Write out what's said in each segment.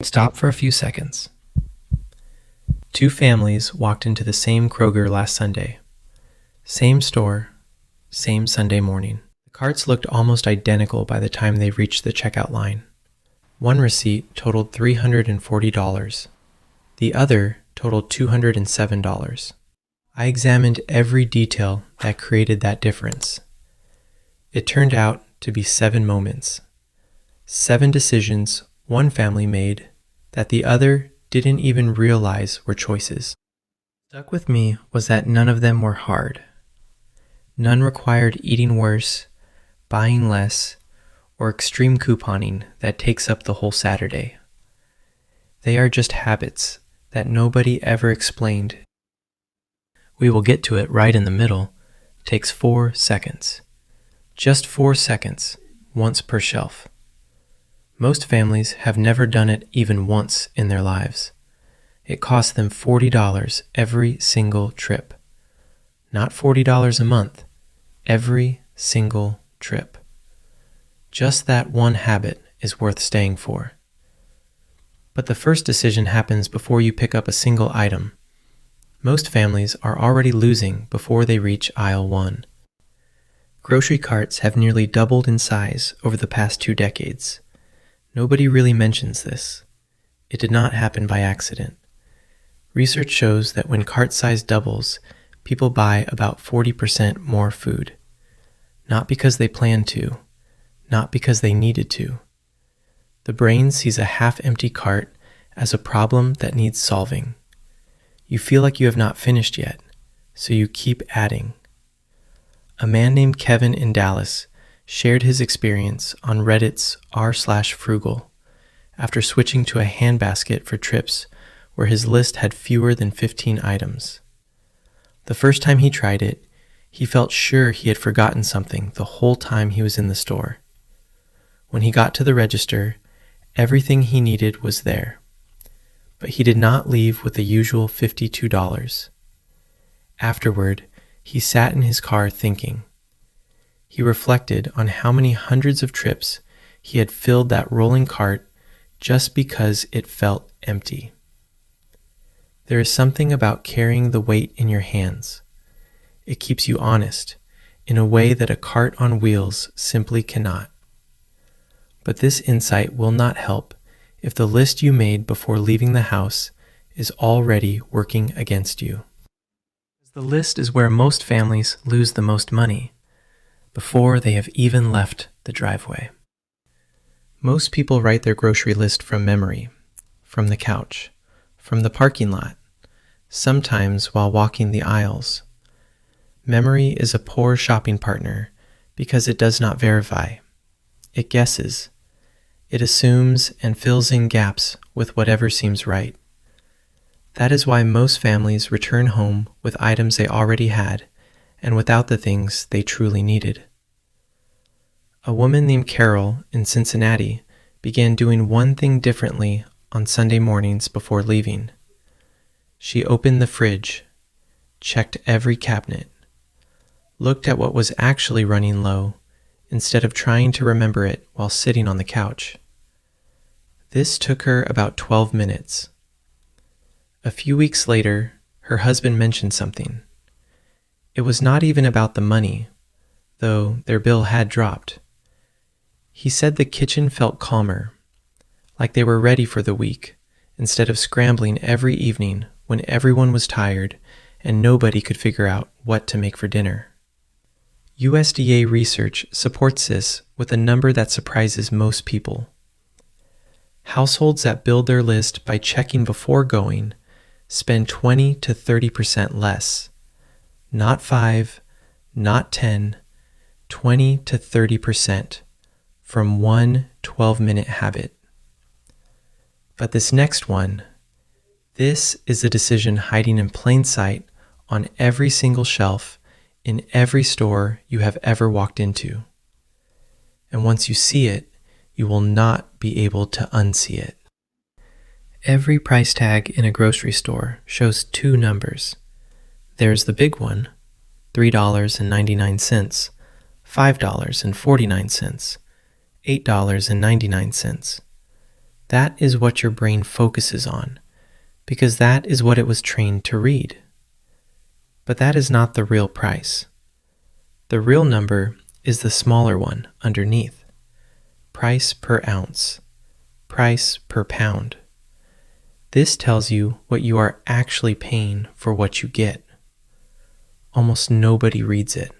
Stop for a few seconds. Two families walked into the same Kroger last Sunday. Same store, same Sunday morning. The carts looked almost identical by the time they reached the checkout line. One receipt totaled $340. The other totaled $207. I examined every detail that created that difference. It turned out to be 7 moments. 7 decisions one family made that the other didn't even realize were choices. What stuck with me was that none of them were hard. None required eating worse, buying less, or extreme couponing that takes up the whole Saturday. They are just habits that nobody ever explained. We will get to it right in the middle. Takes 4 seconds. Just 4 seconds, once per shelf. Most families have never done it even once in their lives. It costs them $40 every single trip. Not $40 a month, every single trip. Just that one habit is worth staying for. But the first decision happens before you pick up a single item. Most families are already losing before they reach aisle 1. Grocery carts have nearly doubled in size over the past 2 decades. Nobody really mentions this. It did not happen by accident. Research shows that when cart size doubles, people buy about 40% more food. Not because they planned to, not because they needed to. The brain sees a half-empty cart as a problem that needs solving. You feel like you have not finished yet, so you keep adding. A man named Kevin in Dallas shared his experience on Reddit's r/frugal after switching to a handbasket for trips where his list had fewer than 15 items. The first time he tried it, he felt sure he had forgotten something the whole time he was in the store. When he got to the register, everything he needed was there. But he did not leave with the usual $52. Afterward, he sat in his car thinking. He reflected on how many hundreds of trips he had filled that rolling cart just because it felt empty. There is something about carrying the weight in your hands. It keeps you honest in a way that a cart on wheels simply cannot. But this insight will not help if the list you made before leaving the house is already working against you. The list is where most families lose the most money, before they have even left the driveway. Most people write their grocery list from memory, from the couch, from the parking lot, sometimes while walking the aisles. Memory is a poor shopping partner because it does not verify. It guesses. It assumes and fills in gaps with whatever seems right. That is why most families return home with items they already had and without the things they truly needed. A woman named Carol in Cincinnati began doing one thing differently on Sunday mornings before leaving. She opened the fridge, checked every cabinet, looked at what was actually running low instead of trying to remember it while sitting on the couch. This took her about 12 minutes. A few weeks later, her husband mentioned something. It was not even about the money, though their bill had dropped. He said the kitchen felt calmer, like they were ready for the week, instead of scrambling every evening when everyone was tired and nobody could figure out what to make for dinner. USDA research supports this with a number that surprises most people. Households that build their list by checking before going spend 20 to 30% less. Not 5, not 10, 20 to 30% from one 12-minute habit. But this next one, this is a decision hiding in plain sight on every single shelf in every store you have ever walked into. And once you see it, you will not be able to unsee it. Every price tag in a grocery store shows 2 numbers. There's the big one, $3.99, $5.49, $8.99. That is what your brain focuses on, because that is what it was trained to read. But that is not the real price. The real number is the smaller one underneath. Price per ounce. Price per pound. This tells you what you are actually paying for what you get. Almost nobody reads it.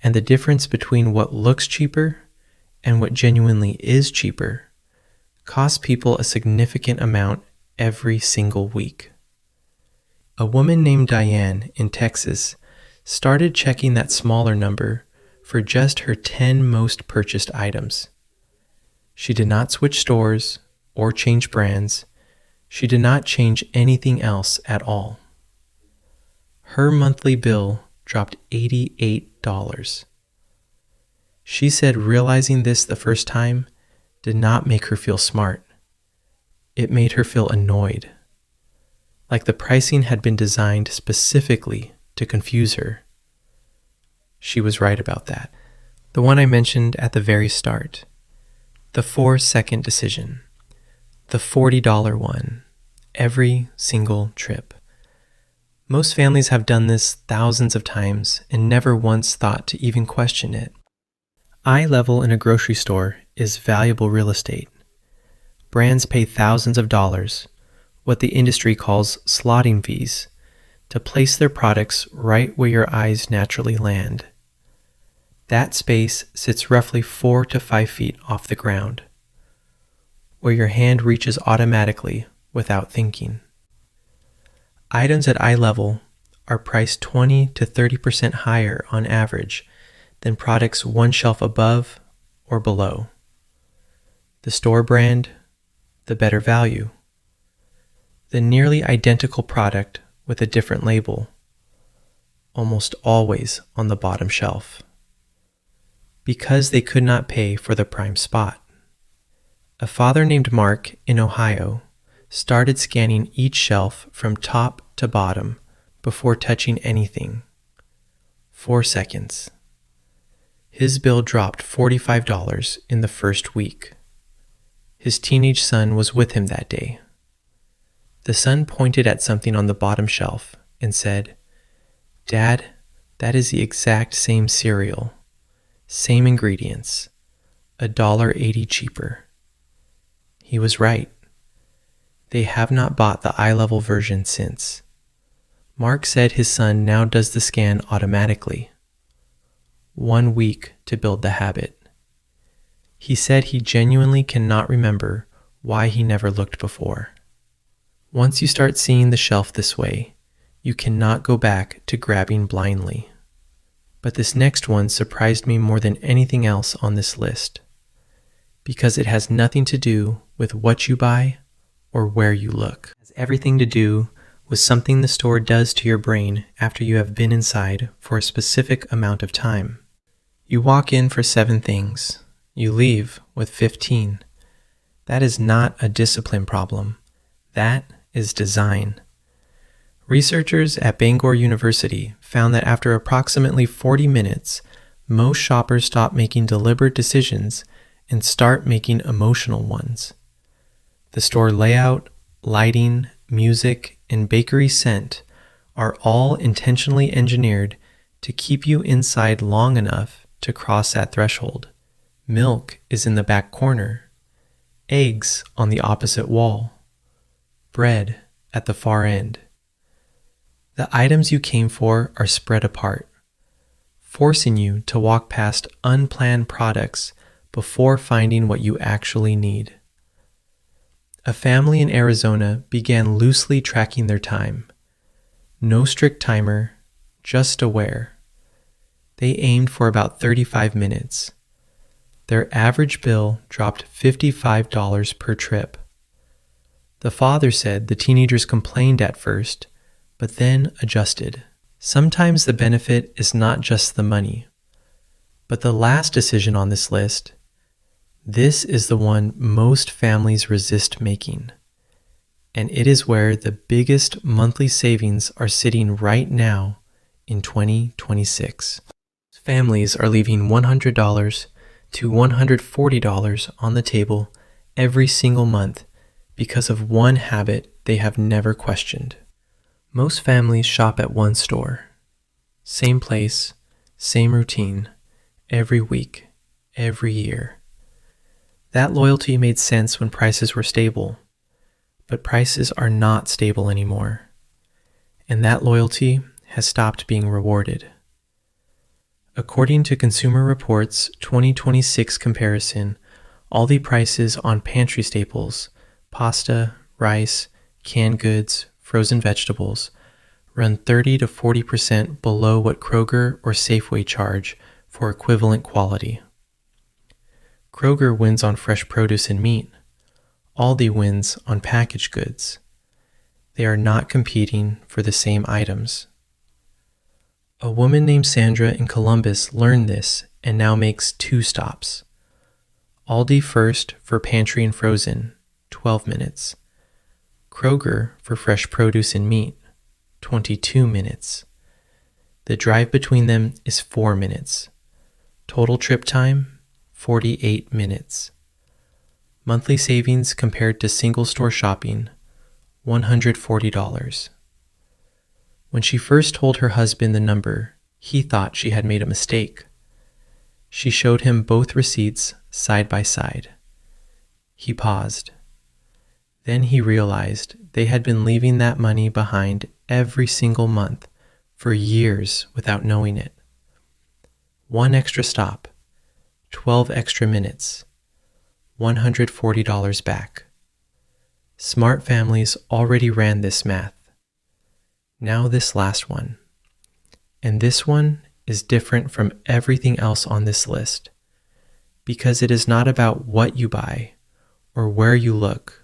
And the difference between what looks cheaper and what genuinely is cheaper costs people a significant amount every single week. A woman named Diane in Texas started checking that smaller number for just her 10 most purchased items. She did not switch stores or change brands. She did not change anything else at all. Her monthly bill dropped $88. She said realizing this the first time did not make her feel smart. It made her feel annoyed, like the pricing had been designed specifically to confuse her. She was right about that. The one I mentioned at the very start, the 4-second decision, the $40 one, every single trip. Most families have done this thousands of times and never once thought to even question it. Eye level in a grocery store is valuable real estate. Brands pay thousands of dollars, what the industry calls slotting fees, to place their products right where your eyes naturally land. That space sits roughly 4 to 5 feet off the ground, where your hand reaches automatically without thinking. Items at eye level are priced 20 to 30% higher on average than products one shelf above or below. The store brand, the better value. The nearly identical product with a different label, almost always on the bottom shelf. Because they could not pay for the prime spot. A father named Mark in Ohio started scanning each shelf from top to bottom before touching anything. 4 seconds. His bill dropped $45 in the first week. His teenage son was with him that day. The son pointed at something on the bottom shelf and said, "Dad, that is the exact same cereal, same ingredients, $1.80 cheaper." He was right. They have not bought the eye-level version since. Mark said his son now does the scan automatically. 1 week to build the habit. He said he genuinely cannot remember why he never looked before. Once you start seeing the shelf this way, you cannot go back to grabbing blindly. But this next one surprised me more than anything else on this list, because it has nothing to do with what you buy or where you look. It has everything to do with something the store does to your brain after you have been inside for a specific amount of time. You walk in for 7 things. You leave with 15. That is not a discipline problem. That is design. Researchers at Bangor University found that after approximately 40 minutes, most shoppers stop making deliberate decisions and start making emotional ones. The store layout, lighting, music, and bakery scent are all intentionally engineered to keep you inside long enough to cross that threshold. Milk is in the back corner, eggs on the opposite wall, bread at the far end. The items you came for are spread apart, forcing you to walk past unplanned products before finding what you actually need. A family in Arizona began loosely tracking their time. No strict timer, just aware. They aimed for about 35 minutes. Their average bill dropped $55 per trip. The father said the teenagers complained at first, but then adjusted. Sometimes the benefit is not just the money, but the last decision on this list. This is the one most families resist making, and it is where the biggest monthly savings are sitting right now in 2026. Families are leaving $100 to $140 on the table every single month because of one habit they have never questioned. Most families shop at one store. Same place, same routine, every week, every year. That loyalty made sense when prices were stable, but prices are not stable anymore, and that loyalty has stopped being rewarded. According to Consumer Reports' 2026 comparison, Aldi prices on pantry staples, pasta, rice, canned goods, frozen vegetables, run 30 to 40% below what Kroger or Safeway charge for equivalent quality. Kroger wins on fresh produce and meat. Aldi wins on packaged goods. They are not competing for the same items. A woman named Sandra in Columbus learned this and now makes 2 stops. Aldi first for pantry and frozen, 12 minutes. Kroger for fresh produce and meat, 22 minutes. The drive between them is 4 minutes. Total trip time, 48 minutes. Monthly savings compared to single-store shopping, $140. When she first told her husband the number, he thought she had made a mistake. She showed him both receipts side by side. He paused. Then he realized they had been leaving that money behind every single month for years without knowing it. 1 extra stop, 12 extra minutes, $140 back. Smart families already ran this math. Now this last one. And this one is different from everything else on this list because it is not about what you buy or where you look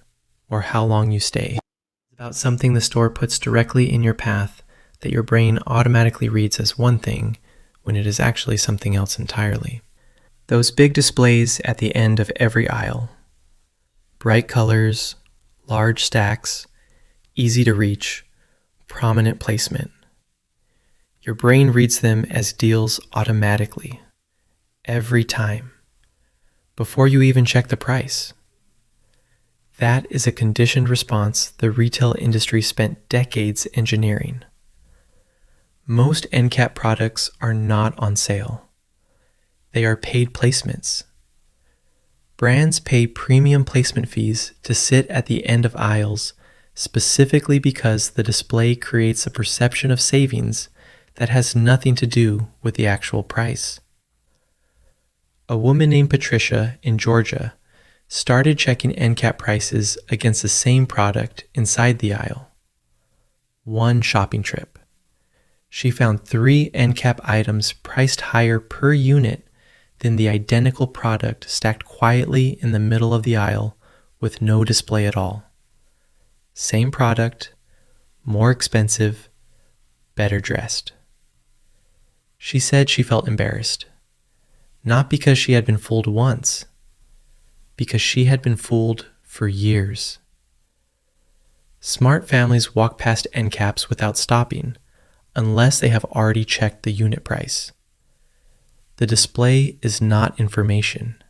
or how long you stay. It's about something the store puts directly in your path that your brain automatically reads as one thing when it is actually something else entirely. Those big displays at the end of every aisle. Bright colors, large stacks, easy to reach, prominent placement. Your brain reads them as deals automatically, every time, before you even check the price. That is a conditioned response the retail industry spent decades engineering. Most end cap products are not on sale. They are paid placements. Brands pay premium placement fees to sit at the end of aisles specifically because the display creates a perception of savings that has nothing to do with the actual price. A woman named Patricia in Georgia started checking end cap prices against the same product inside the aisle. One shopping trip. She found 3 end cap items priced higher per unit than the identical product stacked quietly in the middle of the aisle with no display at all. Same product, more expensive, better dressed. She said she felt embarrassed, not because she had been fooled once, because she had been fooled for years. Smart families walk past end caps without stopping, unless they have already checked the unit price. The display is not information.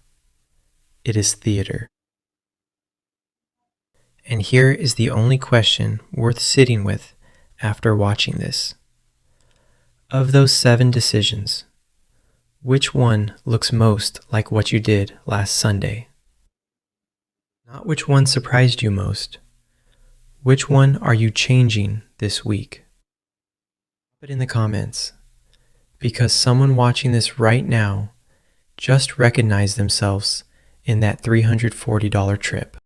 It is theater. And here is the only question worth sitting with after watching this. Of those 7 decisions, which one looks most like what you did last Sunday? Not which one surprised you most. Which one are you changing this week? Put it in the comments, because someone watching this right now just recognized themselves in that $340 trip.